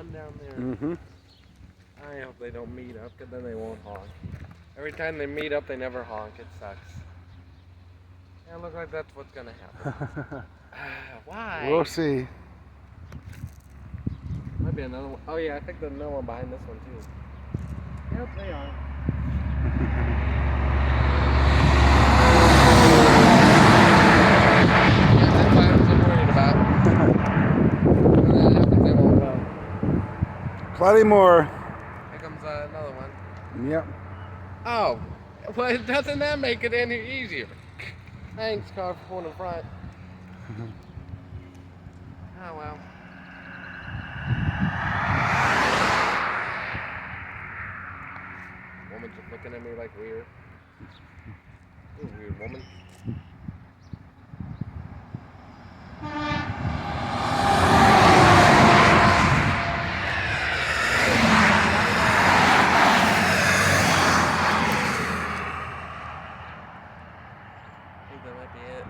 one down there. Mm-hmm. I hope they don't meet up, because then they won't honk. Every time they meet up, they never honk. It sucks. Yeah, look like that's what's gonna happen. Why? We'll see. Might be another one. Oh yeah, I think there's another one behind this one too. Yep, they are. Yeah, that's what I'm worried about. When that happens, they won't go. Plenty more. Here comes another one. Yep. Oh, well, doesn't that make it any easier? Thanks, car, for pulling in front. Oh well. Woman's just looking at me like weird. You weird woman. I think that might be it.